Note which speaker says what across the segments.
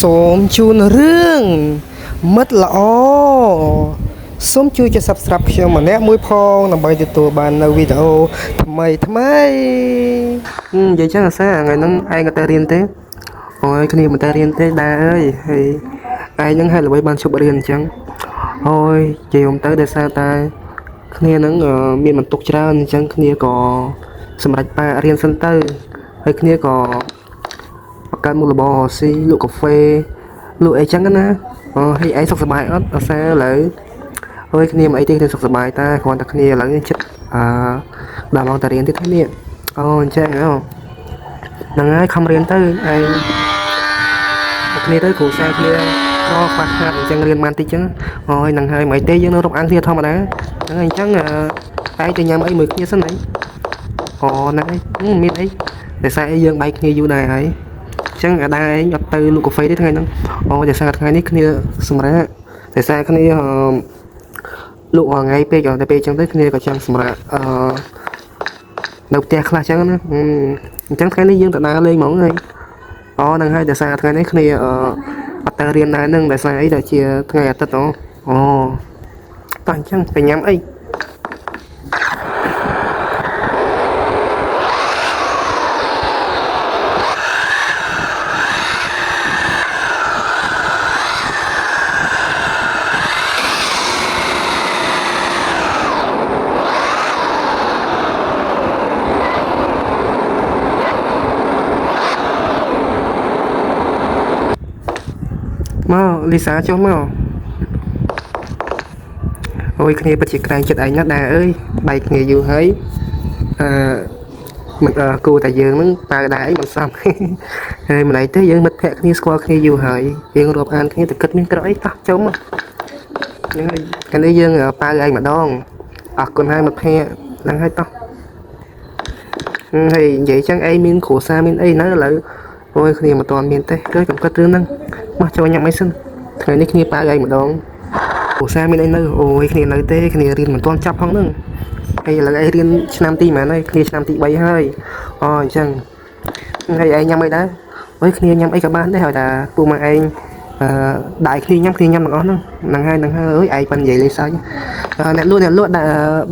Speaker 1: សូមជូនរឿងមិត្តល្អសូមជួយចុច Subscribe ខ្ញុំម្នាក់មួយផងដើម្បីទទួលបាននៅវីដេអូថ្មីនិយាយចឹងអាសាថ្ងៃហ្នឹងឯងក៏ទៅរៀនទេអូយគ្នាមិនទៅរៀនទេដែរអើយហើយឯងហ្នឹងហើយល្បីបានជប់រៀនអញ្ចឹងអូយនិយាយទៅដោយសារតែគ្នាហ្នឹងមានបន្ទុកច្រើនអញ្ចឹងគ្នាក៏សម្រាប់ប៉ារៀនសិនទៅហើយគ្នាក៏បង្កើតមុខរបរស៊ីលក់កាហ្វេលក់អីចឹងណាហើយឯងសុខសប្បាយអត់អាសាឥឡូវអើយគ្នាមិនអីទេគ្នាសុខសប្បាយតែគ្រាន់តែគ្នាឥឡូវចិត្តដល់មកតែរៀនទៀតគ្នាអូអញ្ចឹងហ្នឹងហើយខំរៀនទៅឯងគ្នាទៅគ្រូសាគ្នាក៏ខ្វះខាតអញ្ចឹងរៀនបានតិចចឹងអូយហ្នឹងហើយមិនអីទេយើងនៅរកអានគ្នាធម្មតាហ្នឹងហើយអញ្ចឹងតែទៅញ៉ាំអីមួយគ្នាសិនហីអូហ្នឹងហើយមានអីតែសារអីយើងបែកគ្នាយូរដែរហើយអញ្ចឹងអាដែរឯងអត់ទៅលក់កាហ្វេទេថ្ងៃហ្នឹងអូតែសារថ្ងៃនេះគ្នាសម្រាប់តែសារគ្នាលក់ថ្ងៃពេកតែពេលអញ្ចឹងទៅគ្នាក៏ចង់សម្រាប់នៅផ្ទះខ្លះអញ្ចឹងណាអញ្ចឹងថ្ងៃនេះយើងទៅដើរលេងហ្មងហើយអូហ្នឹងហើយតែសារថ្ងៃនេះគ្នាអត់ទៅរៀនដែរហ្នឹងតែសារអីដែលជាថ្ងៃអាទិត្យអូតោះអញ្ចឹងទៅញ៉ាំអីមកលីសាចុះមកអូយគ្នាពិតជាក្រែងចិត្តឯងណាស់ដែរអើយបែកគ្នាយូរហើយមិនគូតែយើងនឹងបើដែរអីមិនសមហើយមិនអីទេយើងមិត្តភក្តិគ្នាស្គាល់គ្នាយូរហើយយើងរាប់អានគ្នាតែគិតមានក្រអីតោះចុះមកហ្នឹងហើយកាលនេះយើងបើឯងម្ដងអរគុណហើយមិត្តភក្តិហ្នឹងហើយតោះហើយនិយាយចឹងឯងមានគ្រួសារមានអីនៅឥឡូវអូយគ្នាមិនទាន់មានទេគឺកំគិតរឿងហ្នឹងមកចូលញ៉ាំអីសិនថ្ងៃនេះគ្នាបើឯងម្ដងគ្រួសារមានអីនៅអូយគ្នានៅទេគ្នារៀនមិនទាន់ចាប់ផងហ្នឹងហើយឥឡូវឯងរៀនឆ្នាំទីប៉ុន្មានហើយគ្នាឆ្នាំទី3ហើយអូអញ្ចឹងហើយឯងញ៉ាំអីដែរអូយគ្នាញ៉ាំអីក៏បានដែរហើយតែពូម៉ែឯងដៃគ្នាញ៉ាំទាំងអស់ហ្នឹងហ្នឹងហើយអើយឯងប៉ិននិយាយលេងសើចអ្នកលក់ដាក់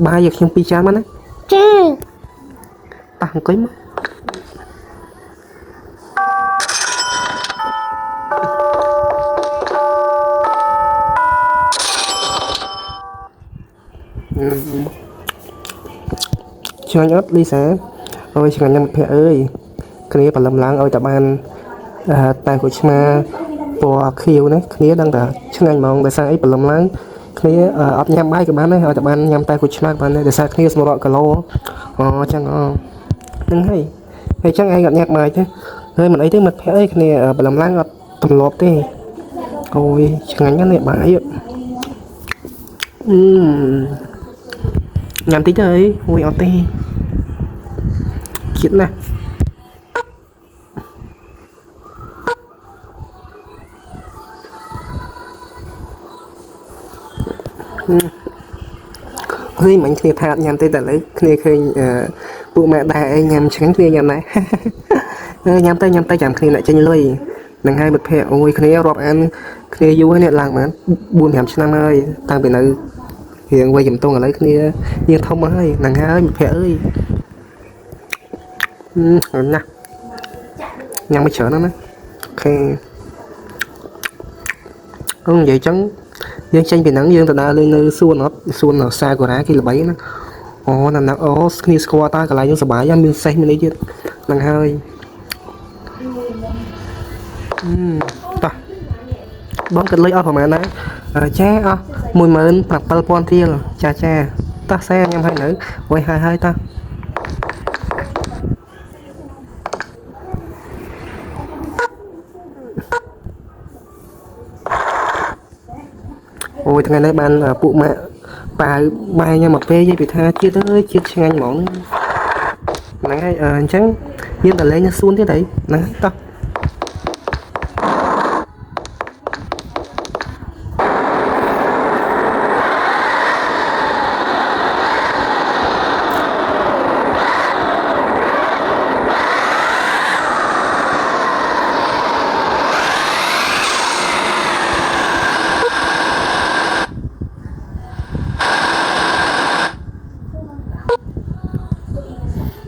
Speaker 1: បាយឲ្យខ្ញុំ2ចានមកណាចាតោះអង្គុយមកឆ្ងាញ់អត់លីសាអូយឆ្ងាញ់ណាស់មិត្តភក្តិអើយគ្នាបលឹមឡើងឲ្យតែបានតែគូឆ្មាពណ៌ខៀវណាគ្នាដឹងតែឆ្ងាញ់ហ្មងដោយសារអីបលឹមឡើងគ្នាអត់ញ៉ាំបាយក៏បានដែរឲ្យតែបានញ៉ាំតែគូឆ្មាបានដែរដោយសារគ្នាសម្រក់គីឡូអូអញ្ចឹងហ្នឹងហើយអញ្ចឹងឯងអត់ញ៉ាំបាយទេហើយមិនអីទេមិត្តភក្តិអើយគ្នាបលឹមឡើងអត់ទម្លាប់ទេអូយឆ្ងាញ់ណាស់នេះបាយញ៉ាំតិចទៅអីអូយអត់ទេជាតិណាស់ហើយមិញគ្នាថាញ៉ាំទេតែឥឡូវគ្នាឃើញពួកម៉ែដែរឯងញ៉ាំឆ្ងាញ់គ្នាញ៉ាំដែរញ៉ាំទៅចាំគ្នាអ្នកចេញលុយនឹងហើយមិត្តភក្តិអូយគ្នារាប់អានគ្នាយូរហើយនេះឡើងបាន 4-5 ឆ្នាំហើយតាំងពីនៅរៀងវ័យជំទង់ឥឡូវគ្នាយើងធំមកហើយហ្នឹងហើយមិត្តភក្តិអើយណាស់ញ៉ាំមិនច្រើនណាអូខេនិយាយចឹងយើងចេញពីហ្នឹងយើងទៅដើរលេងនៅសួនអត់សួនសាកូរ៉ាគេល្បីណាអូណាស់អូគ្នាស្គាល់តើកន្លែងយើងសប្បាយមានសេះមានអីទៀតហ្នឹងហើយតោះបងគិតលុយអស់ប្រហែលដែរចាអស់ 17000 រៀលចាតោះសាញ៉ាំហើយនៅអូយហើយតោះអូយថ្ងៃនេះបានពួកម៉ាក់ប៉ាវបាយញ៉ាំមកពេលនិយាយពីថាជាតិអើយជាតិឆ្ងាញ់ហ្មងហ្នឹងហើយអញ្ចឹងយើងទៅលេងនៅសួនទៀតអីហ្នឹងតោះ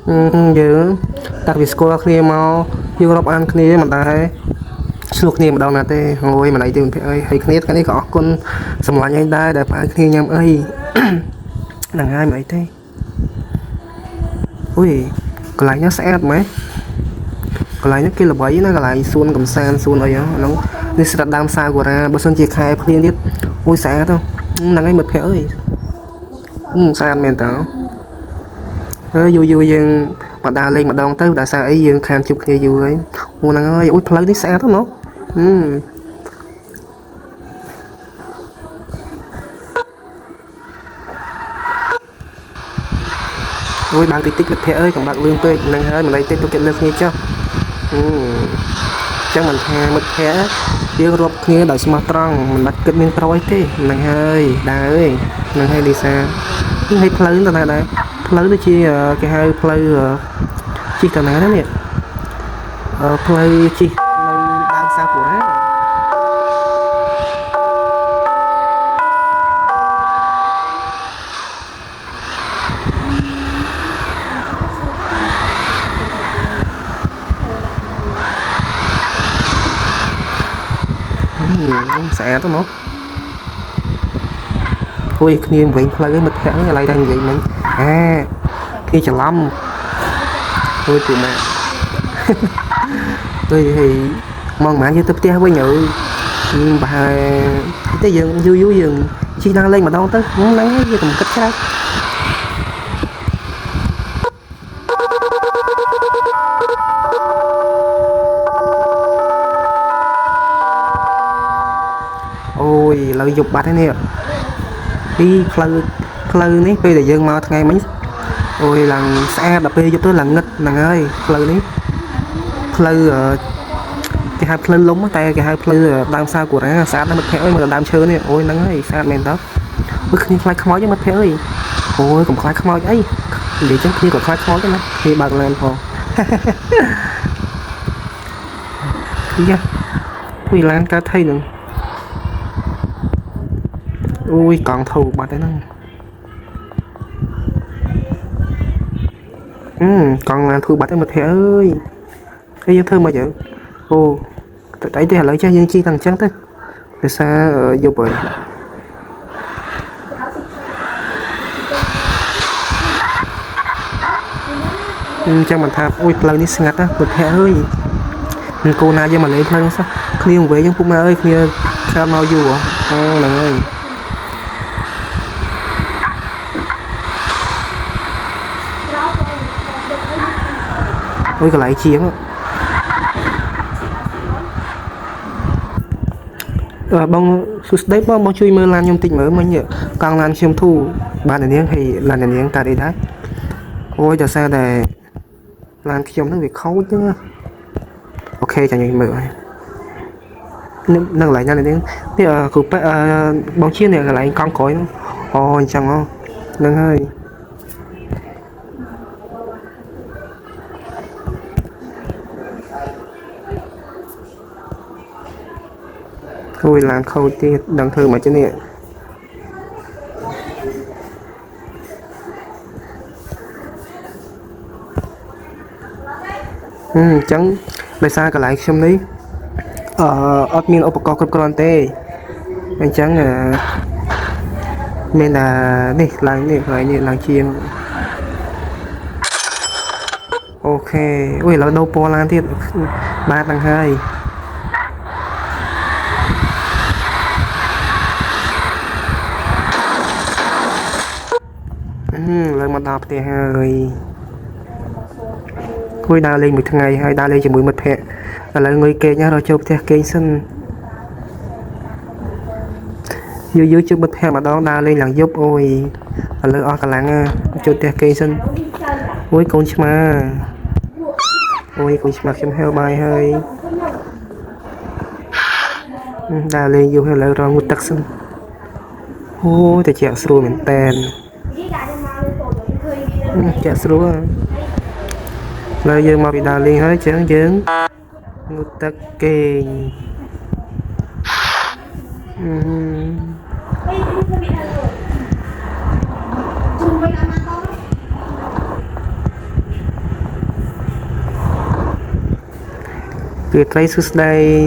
Speaker 1: យើងតាក់ពីស្គាល់គ្នាមកយើងរាប់អានគ្នាមិនដែរឆ្លោះគ្នាម្ដងណាទេហួយមិនអីទេមិត្តភក្តិអើយហើយគ្នាថ្ងៃនេះក៏អរគុណសម្លាញ់ឯងដែរដែលផ្អើគ្នាញ៉ាំអីហ្នឹងហើយមិនអីទេអុយកន្លែងនេះស្អាតមែនកន្លែងនេះគេល្បីណាកន្លែងសួនកំសាន្តសួនអីហ្នឹងនេះស្រាប់ដើមសាគូរ៉ាបើសិនជាខែភ្លៀងទៀតអុយស្អាតហ្នឹងហើយមិត្តភក្តិអើយស្អាតមែនតើហើយយូរយើងមកដើរលេងម្ដងទៅដោយសារអីយើងខានជួបគ្នាយូរហើយអូហ្នឹងហើយអូយផ្លូវនេះស្អាតហ្នឹងអូយបើកតិចមិត្តភក្តិអើយកុំបើកលឿនពេកហ្នឹងហើយមិនដៃទេទុកចិត្តលើគ្នាចុះចឹងមិនថាមិត្តភក្តិយើងរាប់គ្នាដោយស្មោះត្រង់មិនបាច់គិតមានប្រុសអីទេហ្នឹងហើយដើរអើយហ្នឹងហើយលីសានេះឲ្យផ្លូវទៅណាដែរផ្លូវដូចជាគេហៅផ្លូវជិះទៅណានេះផ្លូវជិះនៅដើមសាគូរ៉ាស្អាតទៅមកហួយគ្នាវិញផ្លូវឯងមិត្តភក្តិឥឡូវតែនិយាយមិញគ្នាច្រឡំហួយពីម៉ាទៅហើយមកម៉ានយើងទៅផ្ទះវិញអើយប្រហែលតែយើងយូរយើងជិះឡើងលេងម្ដងទៅហ្នឹងហើយយើងកុំគិតច្រើនអូយឥឡូវយប់បាត់ហើយនេះពីផ្លូវនេះពេលដែលយើងមកថ្ងៃមិញអូយឡើងស្អាតដល់ពេលយប់ទៅឡើងងឹតហ្នឹងហើយផ្លូវនេះផ្លូវគេហៅផ្លូវលំតែគេហៅផ្លូវដើមសាគូរ៉ាស្អាតណាស់មិត្តភក្តិអើយមើលដើមឈើនេះអូយហ្នឹងហើយស្អាតមែនតើមើលគ្នាខ្លាចខ្មោចទេមិត្តភក្តិអើយអូយកុំខ្លាចខ្មោចអីនិយាយចឹងគ្នាក៏ខ្លាចខ្មោចដែរណាគ្នាបើកឡានផងយ៉ាពីឡានកើតថៃហ្នឹងអូយកង់ធូរបាត់ហើយហ្នឹងកង់ឡានធូរបាត់ហើយមិត្តភក្តិអើយហើយយើងធ្វើមកទៅអូតែអីទេឥឡូវចេះយើងជិះតែអញ្ចឹងទៅដោយសារយប់ហើយអញ្ចឹងមិនថាអូយផ្លូវនេះស្ងាត់ណាមិត្តភក្តិអើយនឹងគោណាយើងមកលេងផ្លូវនេះសោះគ្នាវិញយើងពុកម៉ែអើយគ្នាខាតមកយូរហ្នឹងហើយអូយកន្លែងជាងបងសួស្ដីបងជួយមើលឡានខ្ញុំតិចមើលមិញកង់ឡានខ្ញុំធូរបាននាងហើយឡាននាងកើតអីដែរអូយដល់សារតែឡានខ្ញុំហ្នឹងវាខូចហ្នឹងអូខេចាញ់ខ្ញុំមើលហើយនៅកន្លែងណានាងនេះគ្រូប៉ែបងជានេះកន្លែងកង់ក្រោយហ្នឹងអូអញ្ចឹងហ្នឹងហើយអូយឡានខូចទៀតដឹងធ្វើមកចេះនេះអញ្ចឹងដោយសារកន្លែងខ្ញុំនេះអត់មានឧបករណ៍គ្រប់គ្រាន់ទេអញ្ចឹងមាននេះឡើងនេះកន្លែងនេះឡើងជាងអូខេអូយឥឡូវដូរពណ៌ឡានទៀតបាទហ្នឹងហើយឡើងមកដល់ផ្ទះហើយគួយដើរលេងមួយថ្ងៃហើយដើរលេងជាមួយមិត្តភក្តិឥឡូវងុយគេងរកចូលផ្ទះគេងសិនយូរជួបមិត្តភក្តិម្ដងដើរលេងឡើងយប់អូយឥឡូវអស់កម្លាំងចូលផ្ទះគេងសិនអូយកូនឆ្មាអូយកូនឆ្មាខ្ញុំហៅបាយហើយដើរលេងយូរហើយឥឡូវរងងូតទឹកសិនអូយតែជាក់ស្រួលមែនតែនជាក់ស្រួលឥឡូវយើងមកពីដើរលេងហើយចឹងយើងងូតទឹកគេង Từ Tây Sứ đây